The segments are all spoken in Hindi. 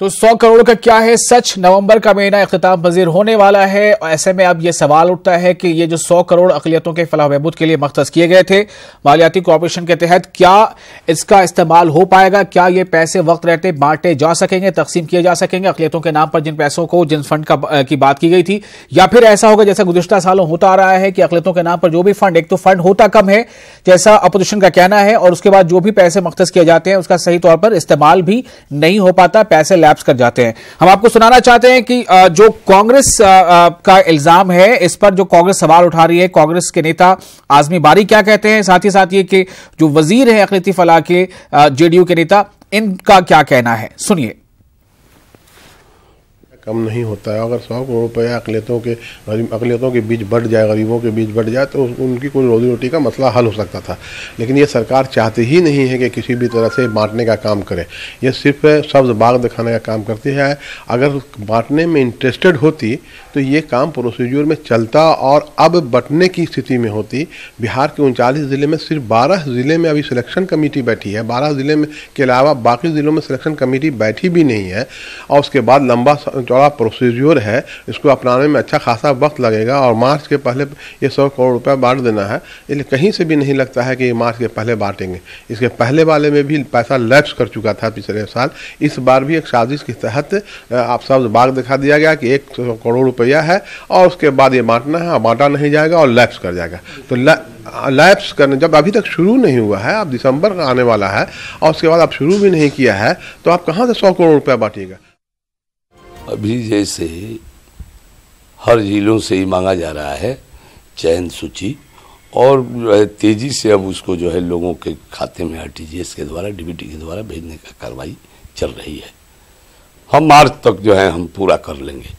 तो 100 करोड़ का क्या है सच? नवंबर का महीना इख्तिताम पजीर होने वाला है और ऐसे में अब यह सवाल उठता है कि ये जो 100 करोड़ अक़लियतों के फलाह बहबूद के लिए मख्तस किए गए थे मालियाती कॉर्पोरेशन के तहत, क्या इसका इस्तेमाल हो पाएगा? क्या ये पैसे वक्त रहते बांटे जा सकेंगे, तकसीम किए जा सकेंगे अक़लियतों के नाम पर जिन पैसों को, जिन फंड की बात की गई थी? या फिर ऐसा होगा जैसा गुज़िश्ता सालों होता आ रहा है कि अक़लियतों के नाम पर जो भी फंड, एक तो फंड होता कम है जैसा अपोजिशन का कहना है, और उसके बाद जो भी पैसे मख्तस किए जाते हैं उसका सही तौर पर इस्तेमाल भी नहीं हो पाता, पैसे लैप्स कर जाते हैं। हम आपको सुनाना चाहते हैं कि जो कांग्रेस का इल्जाम है, इस पर जो कांग्रेस सवाल उठा रही है, कांग्रेस के नेता आजमी बारी क्या कहते हैं, साथ ही साथ ये कि जो वजीर है अक़लियती फलाह के जेडीयू के नेता, इनका क्या कहना है, सुनिए। कम नहीं होता है। अगर 100 करोड़ रुपया अक़लियतों के बीच बढ़ जाए, गरीबों के बीच बढ़ जाए, तो उनकी कोई रोजी रोटी का मसला हल हो सकता था। लेकिन ये सरकार चाहती ही नहीं है कि किसी भी तरह से बांटने का काम करे। ये सिर्फ सब्ज़ बाग दिखाने का काम करती है। अगर बांटने में इंटरेस्टेड होती तो ये काम प्रोसीजर में चलता और अब बंटने की स्थिति में होती। बिहार के 39 ज़िले में सिर्फ 12 ज़िले में अभी सिलेक्शन कमेटी बैठी है। 12 ज़िले में के अलावा बाकी ज़िलों में सिलेक्शन कमेटी बैठी भी नहीं है, और उसके बाद लंबा चौड़ा प्रोसीजर है। इसको अपनाने में अच्छा खासा वक्त लगेगा, और मार्च के पहले ये 100 करोड़ रुपया बांट देना है। इसलिए कहीं से भी नहीं लगता है कि ये मार्च के पहले बांटेंगे। इसके पहले वाले में भी पैसा लैप्स कर चुका था पिछले साल। इस बार भी एक साजिश के तहत आप सब बाग दिखा दिया गया कि 100 करोड़ रुपया है और उसके बाद ये बांटना है, बांटा नहीं जाएगा और लैप्स कर जाएगा। तो लैप्स करने जब अभी तक शुरू नहीं हुआ है, अब दिसंबर का आने वाला है और उसके बाद आप शुरू भी नहीं किया है, तो आप कहाँ से 100 करोड़ रुपया बांटिएगा? अभी जैसे हर जिलों से ही मांगा जा रहा है चयन सूची, और जो है तेजी से अब उसको जो है लोगों के खाते में आरटीजीएस के द्वारा, डीबीटी के द्वारा भेजने का कार्रवाई चल रही है। हम मार्च तक जो है हम पूरा कर लेंगे।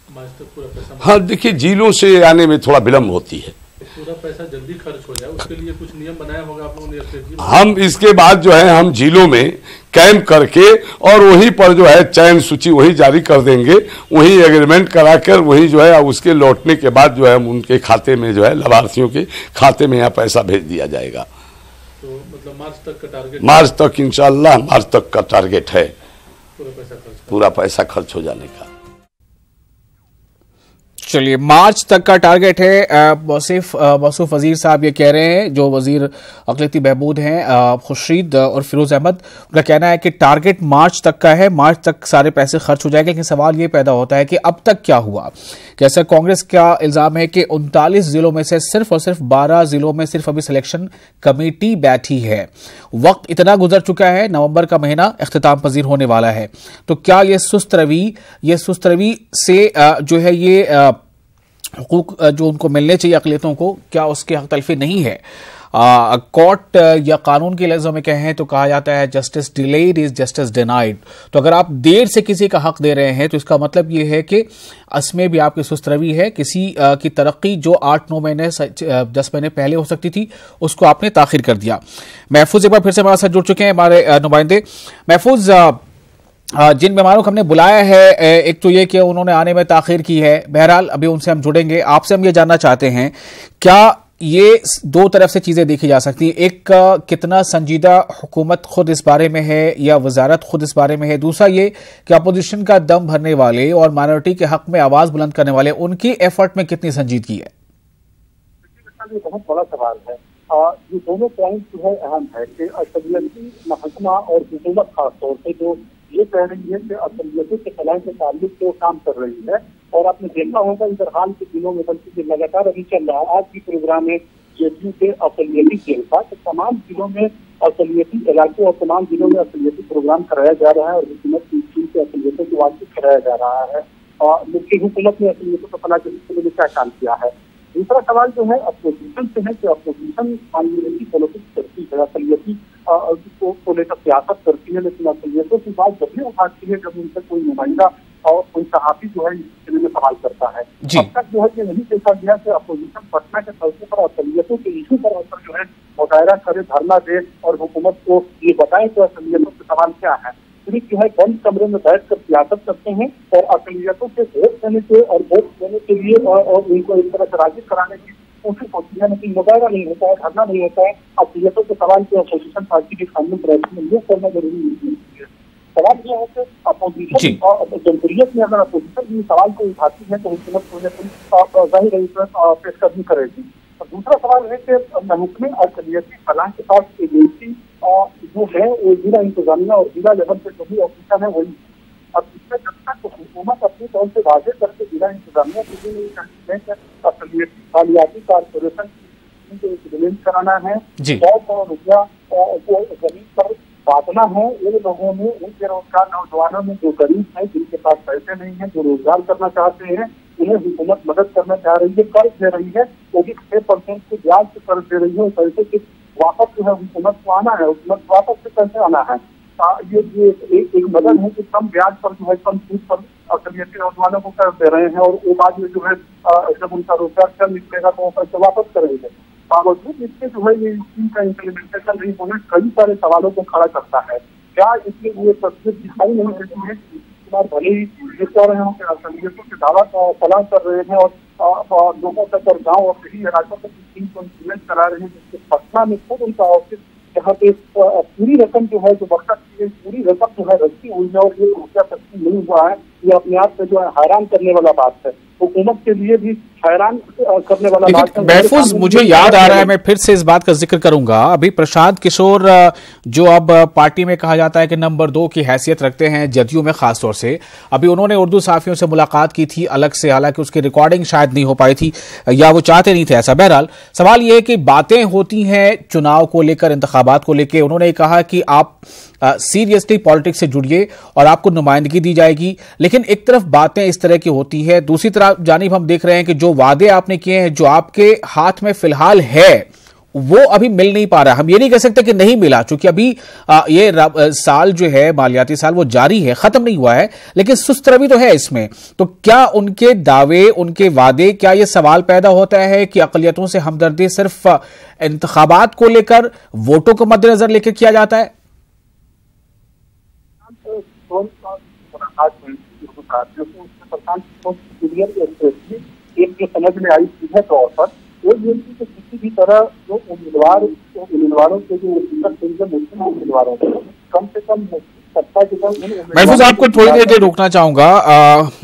मार्च तक पूरा पैसा? हाँ, देखिए जिलों से आने में थोड़ा विलम्ब होती है। पूरा पैसा जल्दी खर्च हो जाए उसके लिए कुछ नियम बनाया होगा आप लोगों ने? हम इसके बाद जो है हम जिलों में कैंप करके और वहीं पर जो है चयन सूची वही जारी कर देंगे, वहीं एग्रीमेंट कराकर वहीं जो है उसके लौटने के बाद जो है उनके खाते में जो है लाभार्थियों के खाते में यहाँ पैसा भेज दिया जाएगा। तो मतलब मार्च तक का टारगेट? मार्च तक इंशाअल्लाह मार्च तक का टारगेट है पूरा पैसा खर्च हो जाने का। चलिए, मार्च तक का टारगेट है। मौसूफ वजीर साहब ये कह रहे हैं, जो वजीर अक़लियती बहबूद हैं खुर्शीद और फिरोज अहमद, उनका कहना है कि टारगेट मार्च तक का है, मार्च तक सारे पैसे खर्च हो जाएंगे। लेकिन सवाल ये पैदा होता है कि अब तक क्या हुआ? कैसा कांग्रेस का इल्जाम है कि 39 जिलों में से सिर्फ और सिर्फ 12 जिलों में सिर्फ अभी सिलेक्शन कमेटी बैठी है। वक्त इतना गुजर चुका है, नवंबर का महीना इख्तिताम पजीर होने वाला है। तो क्या ये सुस्त रवि से जो है ये हुकूक जो उनको मिलने चाहिए अक़लियतों को, क्या उसके हक तलफी नहीं है? कोर्ट या कानून के लफ्ज़ों में कहें तो कहा जाता है justice delayed is justice denied. तो अगर आप देर से किसी का हक दे रहे हैं तो इसका मतलब ये है कि असमें भी आपकी सुस्त रवि है। किसी की तरक्की जो 8-9 महीने 10 महीने पहले हो सकती थी, उसको आपने ताखिर कर दिया। महफूज एक बार फिर से हमारे साथ जुड़ चुके हैं हमारे नुमाइंदे। महफूज, जिन मेहमानों को हमने बुलाया है, एक तो ये कि उन्होंने आने में ताखिर की है, बहरहाल अभी उनसे हम जुड़ेंगे। आपसे हम ये जानना चाहते हैं, क्या ये दो तरफ से चीज़ें देखी जा सकती हैं? एक, कितना संजीदा हुकूमत खुद इस बारे में है या वजारत खुद इस बारे में है? दूसरा ये कि अपोजिशन का दम भरने वाले और माइनॉरिटी के हक में आवाज़ बुलंद करने वाले, उनकी एफर्ट में कितनी संजीदगी है? ये बहुत बड़ा सवाल है। ये दोनों पॉइंट जो है अहम है कि अक़लियती महकमा और हुकूमत खासतौर से जो ये कह रही है कि अक़लियतों के फलाह के ताल्लुक से काम कर रही है, और आपने देखा होगा इधर हाल के दिनों में, बल्कि लगातार अभी चल रहा है, आज भी प्रोग्राम में जेडीयू के अक़लियती जेल का, तो तमाम जिलों में अक़लियती इलाकों और तमाम जिलों में अक़लियती प्रोग्राम कराया जा रहा है और हुकूमत की स्कीम से अक़लियतों की बातचीत कराया जा रहा है। और मुख्य हुकूमत ने अक़लियतों के फलाह के लिए क्या काम किया है? दूसरा सवाल जो है अपोजिशन से है कि अपोजिशन माइनॉरिटी पॉलिटिक्स करती है, अक़लियती को लेकर सियासत करती है, लेकिन अक़लियतों की बात जब भी उठाती है जब उनसे कोई नुमाइंदा और कोई सहाफ़ी जो है इस सिलसिले में सवाल करता है। अब तक जो है ये नहीं देखा गया कि अपोजिशन पटना के तौर पर अक़लियतों के इशू पर आकर जो है मुजाहरा करे, धरना दे और हुकूमत को ये बताए कि अक़लियतों के सवाल क्या है। सिर्फ जो है बंद कमरे में बैठकर सियासत करते हैं और अक़लियतों के वोट देने के लिए और उनको एक तरह से राजी कराने की कोशिश होती है, लेकिन मुजाहरा नहीं होता है, धरना नहीं होता है। अक़लियतों के सवाल के अपोजिशन पार्टी के सामने प्रयास में ये करना जरूरी नहीं है। सवाल यह है कि अपोजिशन और जमहूरियत में अगर अपोजिशन भी सवाल को उठाती है तो हुकूमत को जाहिर पेश करनी करेगी। दूसरा सवाल है कि महकमे अक़लियती फलाह के पास एजेंसी जो है वो जिला इंतजामिया और जिला लेवल पे जो भी ऑफिसर है वही। अब इसमें जब तक हुकूमत अपनी तौर से वाजे करके जिला इंतजामिया के लिए नहीं करती है कि अक़लियती मालियाती कारपोरेशन को इम्प्लीमेंट कराना है, 100 करोड़ रुपया को जमीन पर बांटना है। इन लोगों में, उन बेरोजगार नौजवानों में जो गरीब है, जिनके पास पैसे नहीं है, जो रोजगार करना चाहते हैं, उन्हें हुकूमत मदद करना चाह रही है, कर्ज दे रही है, वो भी 6% के ब्याज से कर्ज दे रही है। पैसे के वापस जो है हुकूमत को आना है, हुकूमत वापस से पैसे आना है। ये एक मदद है कि कम ब्याज पर जो है, कम सूद पर अक़लियती नौजवानों को कर्ज दे रहे हैं और वो बाद में जो है जब उनका रोजगार चल निकलेगा तो वो पैसे वापस करेंगे। बावजूद इसके जो है ये स्कीम का इम्प्लीमेंटेशन नहीं होना कई सारे सवालों को खड़ा करता है। क्या इसमें वो तस्वीर दिखाई नहीं देती है कि कुमार भले ही जिस कह रहे हो कि अक़लियतों के दावा का सलाह कर रहे हैं और लोगों तक और गाँव और शहरी इलाकों तक स्कीम को इम्प्लीमेंट करा रहे हैं, जिसके पटना में खुद उनका ऑफिस जहाँ पे पूरी रकम जो है, जो बरकत की पूरी रकम जो है रखी हुई है और ये रुपया तस्लीम नहीं हुआ है, ये अपने आप से जो है हैरान करने वाला बात है। हुकूमत के लिए भी हैरान करने वाला बात है। महफूज, मुझे याद आ रहा है, मैं फिर से इस बात का जिक्र करूंगा। अभी प्रशांत किशोर जो अब पार्टी में कहा जाता है कि नंबर 2 की हैसियत रखते हैं जदयू में, खासतौर से अभी उन्होंने उर्दू सहाफियों से मुलाकात की थी अलग से, हालांकि उसकी रिकॉर्डिंग शायद नहीं हो पाई थी या वो चाहते नहीं थे ऐसा। बहरहाल सवाल यह है कि बातें होती हैं चुनाव को लेकर, इंतखाबात को लेकर। उन्होंने कहा कि आप सीरियसली पॉलिटिक्स से जुड़िए और आपको नुमाइंदगी दी जाएगी, लेकिन एक तरफ बातें इस तरह की होती है, दूसरी तरफ जानिब हम देख रहे हैं कि जो वादे आपने किए हैं, जो आपके हाथ में फिलहाल है, वो अभी मिल नहीं पा रहा। हम ये नहीं कह सकते कि नहीं मिला, क्योंकि अभी ये साल जो है, मालियाती साल, वो जारी है, खत्म नहीं हुआ है, लेकिन सुस्त रवि तो है इसमें। तो क्या उनके दावे, उनके वादे, क्या ये सवाल पैदा होता है कि अक़लियतों से हमदर्दी सिर्फ इंतखाबात को लेकर, वोटों को मद्देनजर लेकर किया जाता है? एक जो समझ में आई सीधे तौर पर वो ये कि किसी भी तरह जो उम्मीदवारों के जो मुस्लिम उम्मीदवारों को कम से कम सत्ता के कम। महफूज, आपको थोड़ी देर के रोकना चाहूंगा।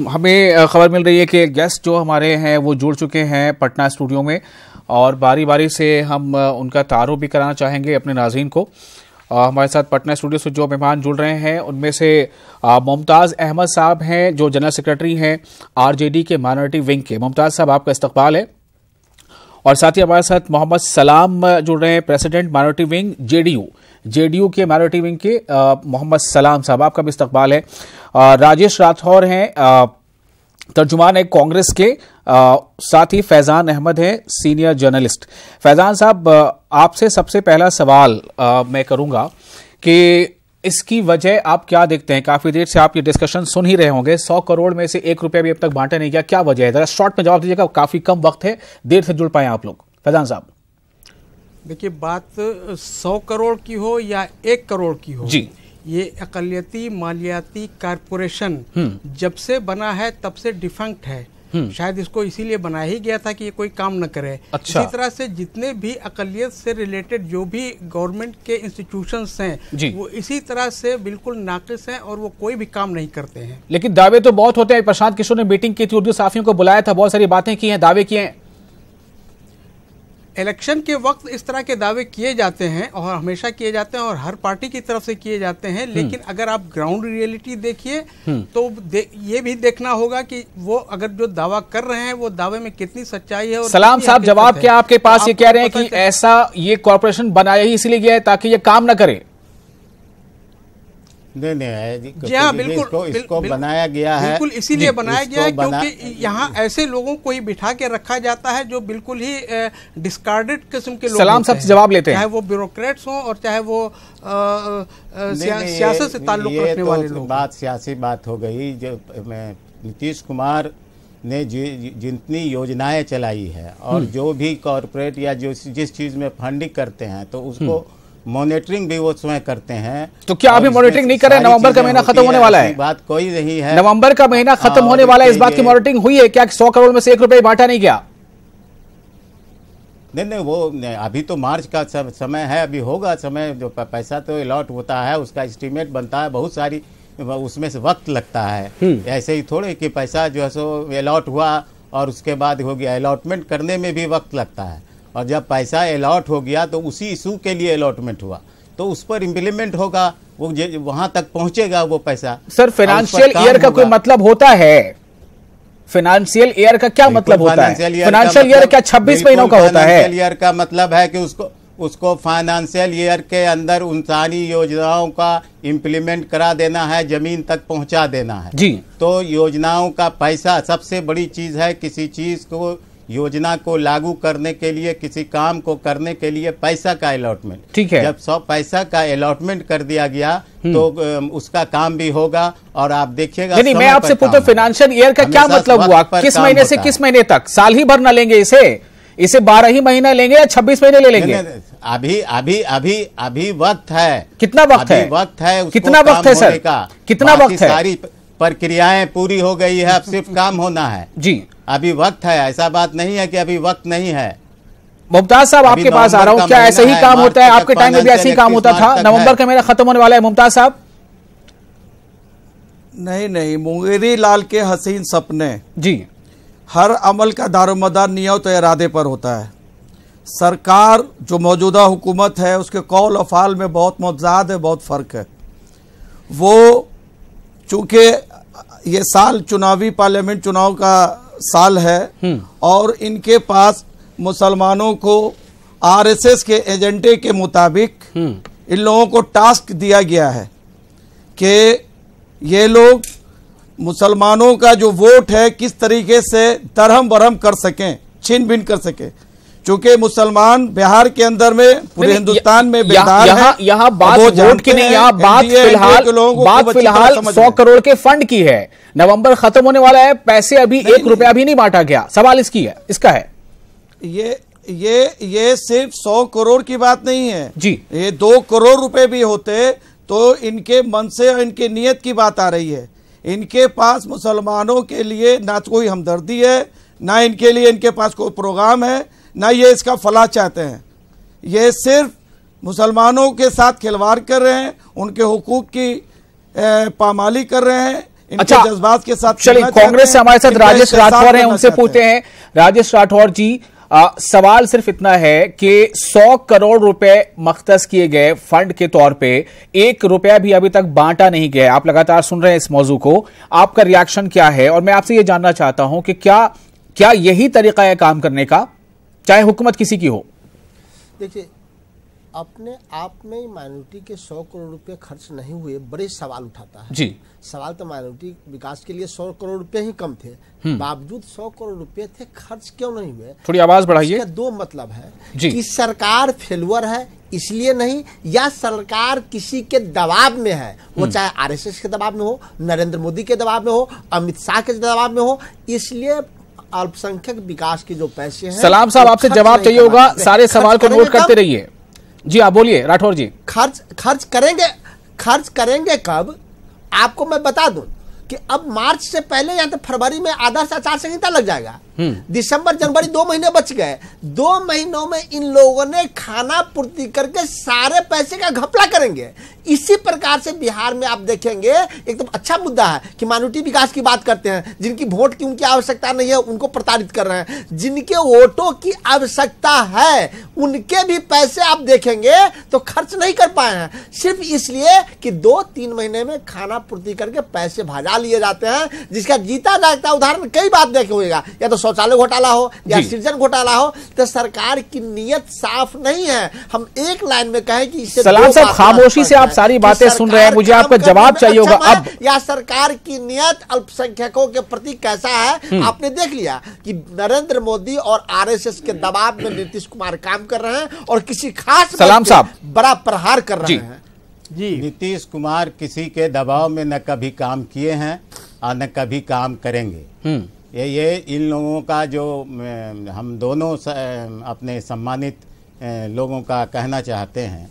हमें खबर मिल रही है कि गेस्ट जो हमारे हैं वो जुड़ चुके हैं पटना स्टूडियो में, और बारी बारी से हम उनका तारुफ भी कराना चाहेंगे अपने नाज़रीन को। हमारे साथ पटना स्टूडियो से जो मेहमान जुड़ रहे हैं उनमें से मुमताज़ अहमद साहब हैं, जो जनरल सेक्रेटरी हैं आरजेडी के माइनॉरिटी विंग के। मुमताज़ साहब, आपका इस्तकबाल है। और साथ ही हमारे साथ मोहम्मद सलाम जुड़ रहे हैं, प्रेसिडेंट माइनॉरिटी विंग जेडीयू के माइनॉरिटी विंग के। मोहम्मद सलाम साहब, आपका भी इस्तकबाल है। राजेश राठौर हैं, तर्जुमान है कांग्रेस के। साथ ही फैजान अहमद है, सीनियर जर्नलिस्ट। फैजान साहब, आपसे सबसे पहला सवाल मैं करूंगा कि इसकी वजह आप क्या देखते हैं? काफी देर से आप ये डिस्कशन सुन ही रहे होंगे, 100 करोड़ में से 1 रुपया भी अब तक बांटा नहीं गया, क्या वजह है? जरा शॉर्ट में जवाब दीजिएगा, काफी कम वक्त है, देर से जुड़ पाए आप लोग। फैजान साहब, देखिए, बात 100 करोड़ की हो या 1 करोड़ की हो जी, ये अक़लियती मालियाती कारपोरेशन जब से बना है तब से डिफंक्ट है। शायद इसको इसीलिए बनाया ही गया था कि ये कोई काम न करे। अच्छा। इसी तरह से जितने भी अक़लियत से रिलेटेड जो भी गवर्नमेंट के इंस्टीट्यूशंस हैं वो इसी तरह से बिल्कुल नाक़िस हैं और वो कोई भी काम नहीं करते हैं। लेकिन दावे तो बहुत होते हैं। प्रशांत किशोर ने मीटिंग की थी, उर्दू सहाफ़ियों को बुलाया था, बहुत सारी बातें की हैं, दावे किए हैं। इलेक्शन के वक्त इस तरह के दावे किए जाते हैं और हमेशा किए जाते हैं और हर पार्टी की तरफ से किए जाते हैं, लेकिन अगर आप ग्राउंड रियलिटी देखिए तो ये भी देखना होगा कि वो अगर जो दावा कर रहे हैं वो दावे में कितनी सच्चाई है। और सलाम साहब, जवाब क्या आपके पास? ये कह रहे हैं कि ऐसा ये कॉर्पोरेशन बनाया ही इसलिए गया है ताकि ये काम न करे। नहीं, जी हाँ, बिल्कुल इसको बनाया गया है, बिल्कुल इसीलिए बनाया गया है क्योंकि यहाँ ऐसे लोगों को ही बिठा के रखा जाता है जो बिल्कुल ही डिस्कार्डेड किस्म के लोग। सलाम साहब से जवाब लेते हैं, चाहे वो ब्यूरोक्रेट्स हों और चाहे वो सियासत से ताल्लुक रखने वाले लोग। बात सियासी बात हो गई। जो नीतीश कुमार ने जितनी योजनाएं चलाई है और जो भी कॉर्पोरेट या जो जिस चीज में फंडिंग करते हैं तो उसको मॉनिटरिंग भी वो स्वयं करते हैं। तो क्या अभी मॉनिटरिंग नहीं कर रहे? नवंबर का महीना खत्म होने वाला है, बात कोई नहीं है। नवंबर का महीना खत्म होने वाला है, इस बात की मॉनिटरिंग हुई है क्या? 100 करोड़ में से 1 रुपया बांटा नहीं गया? नहीं वो अभी तो मार्च का समय है, अभी होगा समय, जो पैसा तो अलॉट होता है उसका एस्टीमेट बनता है, बहुत सारी उसमें से वक्त लगता है। ऐसे ही थोड़े कि पैसा जो है सो अलॉट हुआ और उसके बाद हो गया, अलॉटमेंट करने में भी वक्त लगता है। और जब पैसा अलॉट हो गया तो उसी इशू के लिए अलॉटमेंट हुआ तो उस पर इम्प्लीमेंट होगा, वो वहां तक पहुंचेगा वो पैसा। सर फाइनेंशियल ईयर का कोई मतलब होता है? फाइनेंशियल ईयर का क्या मतलब होता है? फाइनेंशियल ईयर क्या 26 महीनों का होता है? फाइनेंशियल ईयर का मतलब है कि उसको फाइनेंशियल ईयर के अंदर उन सारी योजनाओं का इम्प्लीमेंट करा देना है, जमीन तक पहुंचा देना है जी। तो योजनाओं का पैसा सबसे बड़ी चीज है। किसी चीज को, योजना को लागू करने के लिए, किसी काम को करने के लिए पैसा का अलॉटमेंट, ठीक है। जब सब पैसा का अलॉटमेंट कर दिया गया तो उसका काम भी होगा। और आप देखिएगा, नहीं मैं आपसे पूछता हूं फाइनेंशियल ईयर का क्या मतलब हुआ? किस महीने से किस महीने तक? साल ही भर ना लेंगे इसे 12 ही महीना लेंगे या 26 महीने ले लेंगे? अभी वक्त है। कितना वक्त है? वक्त है, कितना वक्त है सर? कितना वक्त है? सारी प्रक्रियाएं पूरी हो गई है, अब सिर्फ काम होना है जी। अभी वक्त है, ऐसा बात नहीं है कि अभी वक्त नहीं है। मुमताज साहब आपके पास आ रहा हूं, क्या ऐसे ही काम होता है? आपके टाइम में भी ऐसे ही काम होता था? नवंबर का मेरा खत्म होने वाला है मुमताज साहब। नहीं, मुंगेरी लाल के हसीन सपने जी। हर अमल का दारोमदार नियत और इरादे पर होता है। सरकार जो मौजूदा हुकूमत है उसके कौल और फाल में बहुत मुतज़ाद है, बहुत फ़र्क है। वो चूँकि ये साल चुनावी पार्लियामेंट चुनाव का साल है और इनके पास मुसलमानों को आरएसएस के एजेंडे के मुताबिक इन लोगों को टास्क दिया गया है कि ये लोग मुसलमानों का जो वोट है किस तरीके से दरहम बरहम कर सकें, छिन भिन कर सकें। चूंकि मुसलमान बिहार के अंदर में पूरे हिंदुस्तान में बेदार है। यहाँ बात वोट की नहीं, यहाँ बात फिलहाल 100 करोड़ के फंड की है। नवंबर खत्म होने वाला है, पैसे अभी 1 रुपया भी नहीं बांटा गया। सवाल इसका है ये सिर्फ 100 करोड़ की बात नहीं है जी। ये 2 करोड़ रुपए भी होते तो इनके मन से और इनके नियत की बात आ रही है। इनके पास मुसलमानों के लिए ना कोई हमदर्दी है, ना इनके लिए इनके पास कोई प्रोग्राम है, ना ये इसका फलाह चाहते हैं। ये सिर्फ मुसलमानों के साथ खिलवाड़ कर रहे हैं, उनके हुकूक की पामाली कर रहे हैं, इनके जज्बात के साथ। चलिए, कांग्रेस से हमारे साथ राजेश राठौर हैं, उनसे पूछते हैं। राजेश राठौर जी, सवाल सिर्फ इतना है कि 100 करोड़ रुपए मख्तस किए गए फंड के तौर पे, 1 रुपया भी अभी तक बांटा नहीं गया। आप लगातार सुन रहे हैं इस मौजू को, आपका रिएक्शन क्या है? और मैं आपसे ये जानना चाहता हूं कि क्या यही तरीका है काम करने का, चाहे हुकूमत किसी की हो? देखिए, अपने आप में माइनॉरिटी के 100 करोड़ रुपए खर्च नहीं हुए बड़े सवाल उठाता है जी। सवाल तो माइनॉरिटी विकास के लिए 100 करोड़ रुपए ही कम थे, बावजूद 100 करोड़ रुपए थे, खर्च क्यों नहीं हुए? थोड़ी आवाज बढ़ाइए। इसका 2 मतलब है कि सरकार फेलुअर है इसलिए नहीं, या सरकार किसी के दबाव में है, वो चाहे आरएसएस के दबाव में हो, नरेंद्र मोदी के दबाव में हो, अमित शाह के दबाव में हो, इसलिए अल्पसंख्यक विकास के जो पैसे हैं। सलाम साहब, आपसे जवाब चाहिए होगा, सारे सवाल को नोट करते रहिए जी। आप बोलिए राठौर जी। खर्च करेंगे कब? आपको मैं बता दूं कि अब मार्च से पहले या तो फरवरी में आदर्श आचार संहिता लग जाएगा। दिसंबर जनवरी 2 महीने बच गए। 2 महीनों में इन लोगों ने खाना पूर्ति करके सारे पैसे का घपला करेंगे। इसी प्रकार से बिहार में आप देखेंगे एकदम अच्छा मुद्दा है कि माइनॉरिटी विकास की बात करते हैं, जिनकी वोट की उनकी आवश्यकता नहीं है उनको प्रताड़ित कर रहे हैं। जिनके वोटों की आवश्यकता है उनके भी पैसे आप देखेंगे तो खर्च नहीं कर पाए हैं, सिर्फ इसलिए कि 2-3 महीने में खाना पूर्ति करके पैसे भाजा लिए जाते हैं, जिसका जीता जागता उदाहरण कई बात देखे होगा, या तो शौचालय घोटाला हो या सृजन घोटाला हो। तो सरकार की नीयत साफ नहीं है। हम एक लाइन में कहें कि इससे सलाम साहब, खामोशी से आप सारी बातें सुन रहे हैं, मुझे आपका जवाब चाहिए होगा अब। या सरकार की नीयत अल्पसंख्यकों के प्रति कैसा है? आपने देख लिया कि नरेंद्र मोदी और आरएसएस के दबाव में नीतीश कुमार काम कर रहे हैं और किसी खास सलाम साहब बड़ा प्रहार कर रहे हैं जी। नीतीश कुमार किसी के दबाव में न कभी काम किए हैं और न कभी काम करेंगे। ये इन लोगों का जो हम दोनों अपने सम्मानित लोगों का कहना चाहते हैं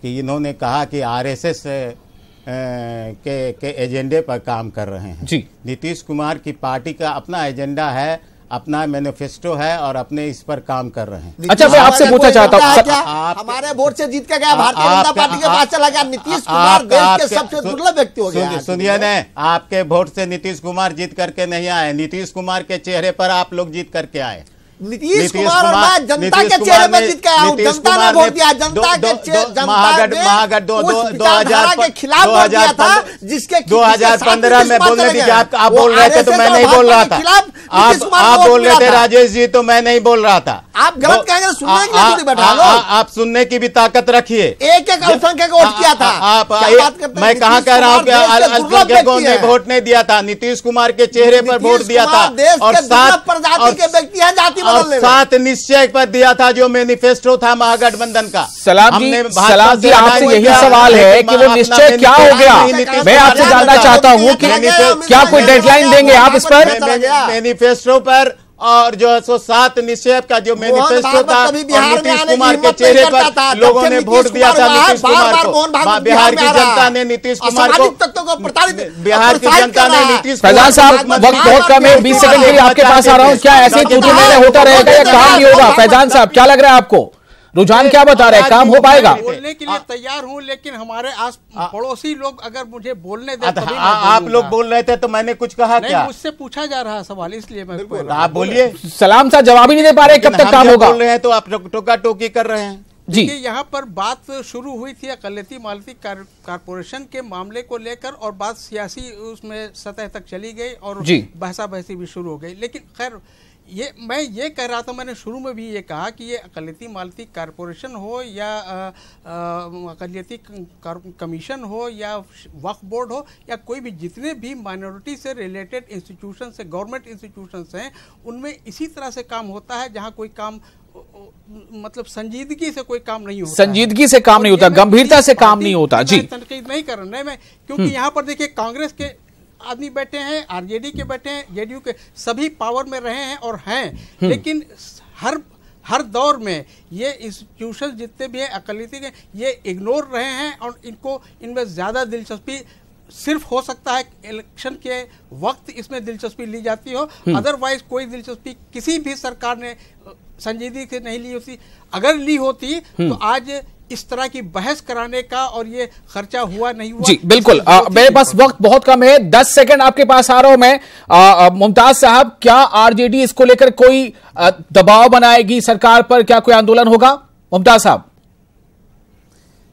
कि इन्होंने कहा कि आरएसएस के एजेंडे पर काम कर रहे हैं जी। नीतीश कुमार की पार्टी का अपना एजेंडा है अपना मैनिफेस्टो है और अपने इस पर काम कर रहे हैं। अच्छा, मैं आपसे पूछना चाहता हूँ, हमारे वोट से जीत के गया, भारतीय जनता पार्टी के पास चला गया, नीतीश कुमार देश के सबसे दुर्लभ व्यक्ति हो गया। सुनिए न, आपके वोट से नीतीश कुमार जीत करके नहीं आए, नीतीश कुमार के चेहरे पर आप लोग जीत करके आए। नीतीश कुमार और मैं जनता के चेहरे पर जीत के आया हूं, जनता ने वोट दिया, जनता के महागठ 2015 के खिलाफ वोट दिया था, जिसके 2015 में बोलने दीजिए। आप बोल रहे थे तो मैं नहीं बोल रहा था, आप बोल रहे थे राजेश जी, तो मैं नहीं बोल रहा था। आप गलत कहेंगे, सुनने के लिए बैठा लो। आप सुनने की भी ताकत रखिए। एक अल्पसंख्यक वोट किया था, मैं कहाँ कह रहा हूँ कि अल्पसंख्यकों ने वोट नहीं दिया था, नीतीश कुमार के चेहरे पर वोट दिया था, और सात प्रजाति के व्यक्ति हैं, जाति और 7 निश्चय पर दिया था जो मैनिफेस्टो था महागठबंधन का। सलाम जी, आपसे यही सवाल है कि वो निश्चय क्या हो गया। मैं आपसे जानना चाहता हूँ कि क्या कोई डेडलाइन देंगे आप इस पर, मैनिफेस्टो पर, और जो है सो 7 निश्चय का जो मैनिफेस्टो था, और नीतीश कुमार के चेहरे पर लोगों ने वोट दिया था नीतीश कुमार को। बिहार की जनता ने नीतीश कुमार को, बिहार की जनता ने नीतीश। फैजान साहब, वक्त बहुत कम है, 20 सेकंड के लिए आपके पास आ रहा हूँ। क्या ऐसे तू होता रहेगा या काम नहीं होगा? फैजान साहब, क्या लग रहा है आपको, रुझान क्या बता रहा है, काम हो पाएगा? बोलने के लिए तैयार हूं, लेकिन हमारे आस पड़ोसी लोग अगर मुझे बोलने दे तभी आप लोग बोल रहे थे तो मैंने कुछ कहा क्या? मुझसे पूछा जा रहा है सवाल, इसलिए मैं आप बोलिए। सलाम साहब जवाब ही नहीं दे पा रहे, कब तक काम होगा? बोल रहे हैं तो आप टोका टोकी कर रहे हैं जी। यहाँ पर बात शुरू हुई थी अक़लियती मालती कारपोरेशन के मामले को लेकर, और बात सियासी उसमें सतह तक चली गई और बहसा बहसी भी शुरू हो गई। लेकिन खैर, मैं ये कह रहा था, मैंने शुरू में भी ये कहा कि ये अक़लियती मालती कारपोरेशन हो या अक़लियती कमीशन हो या वक्फ बोर्ड हो या कोई भी, जितने भी माइनॉरिटी से रिलेटेड इंस्टीट्यूशन से, गवर्नमेंट इंस्टीट्यूशंस हैं, उनमें इसी तरह से काम होता है जहाँ कोई काम मतलब संजीदगी से कोई काम नहीं होता, संजीदगी से काम नहीं होता, गंभीरता से काम नहीं होता। जी, तनकीद नहीं कर रहा मैं, क्योंकि यहाँ पर देखिए कांग्रेस के आदमी बैठे हैं, आरजेडी के बैठे हैं, जेडीयू के, सभी पावर में रहे हैं और हैं, लेकिन हर दौर में ये इंस्टीट्यूशन जितने भी हैं अक़लियती के, ये इग्नोर रहे हैं, और इनमें ज़्यादा दिलचस्पी सिर्फ हो सकता है इलेक्शन के वक्त इसमें दिलचस्पी ली जाती हो, अदरवाइज कोई दिलचस्पी किसी भी सरकार ने संजीदगी से नहीं ली होती। अगर ली होती तो आज इस तरह की बहस कराने का और ये खर्चा हुआ नहीं हुआ। जी बिल्कुल, मेरे पास वक्त बहुत कम है, 10 सेकंड आपके पास आ रहा हूं मैं। मुमताज साहब, क्या आरजेडी इसको लेकर कोई दबाव बनाएगी सरकार पर, क्या कोई आंदोलन होगा? मुमताज साहब,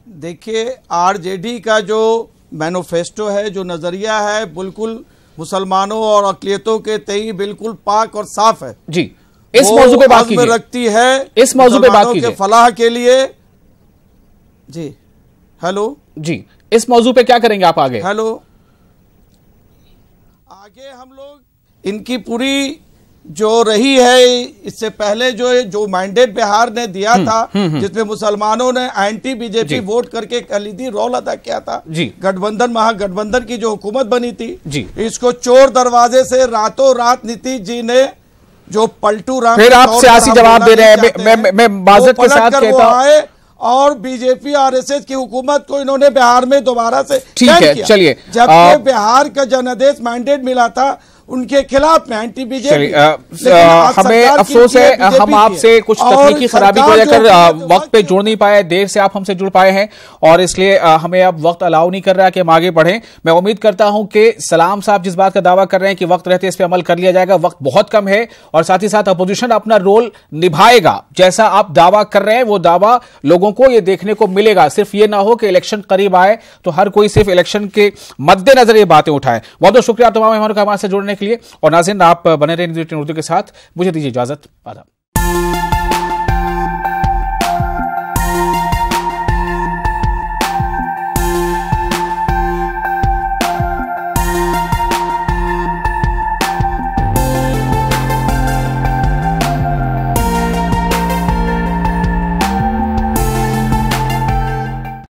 देखिए, आरजेडी का जो मैनिफेस्टो है, जो नजरिया है, बिल्कुल मुसलमानों और अक़लियतों के तई बिल्कुल पाक और साफ है। जी, इस मौजू पे बात कीजिए, रखती है इस मौजू पे बात कीजिए, फलाह के लिए। जी हेलो जी, इस मौजू पे क्या करेंगे आप आगे? हेलो, आगे हम लोग इनकी पूरी जो रही है, इससे पहले जो मैंडेट बिहार ने दिया था, जिसमें मुसलमानों ने एंटी बीजेपी वोट करके कलीदी रोल अदा किया था, गठबंधन महागठबंधन की जो हुकूमत बनी थी, इसको चोर दरवाजे से रातों रात नीतीश जी ने जो पलटू राम, फिर आप सियासी जवाब दे रहे हैं, मैं माजरत के साथ कहता हूं, और बीजेपी आरएसएस की हुकूमत को इन्होंने बिहार में दोबारा से ठीक है, चलिए, जबकि बिहार का जनादेश मैंडेट मिला था उनके खिलाफ में एंटी बीजेपी। हमें अफसोस है, हम आपसे कुछ तकनीकी खराबी को लेकर वक्त पे जुड़ नहीं पाए, देर से आप हमसे जुड़ पाए हैं, और इसलिए हमें अब वक्त अलाउ नहीं कर रहा कि हम आगे बढ़ें। मैं उम्मीद करता हूं कि सलाम साहब जिस बात का दावा कर रहे हैं कि वक्त रहते इस पे अमल कर लिया जाएगा, वक्त बहुत कम है, और साथ ही साथ अपोजिशन अपना रोल निभाएगा। जैसा आप दावा कर रहे हैं वो दावा लोगों को ये देखने को मिलेगा। सिर्फ ये ना हो कि इलेक्शन करीब आए तो हर कोई सिर्फ इलेक्शन के मद्देनजर ये बातें उठाए। बहुत बहुत शुक्रिया तमाम मेहमानों का हमारे से जुड़ने के लिए, और नाज़रीन आप बने रहे न्यूज़ 18 उर्दू के साथ। मुझे दीजिए इजाजत, आदाब।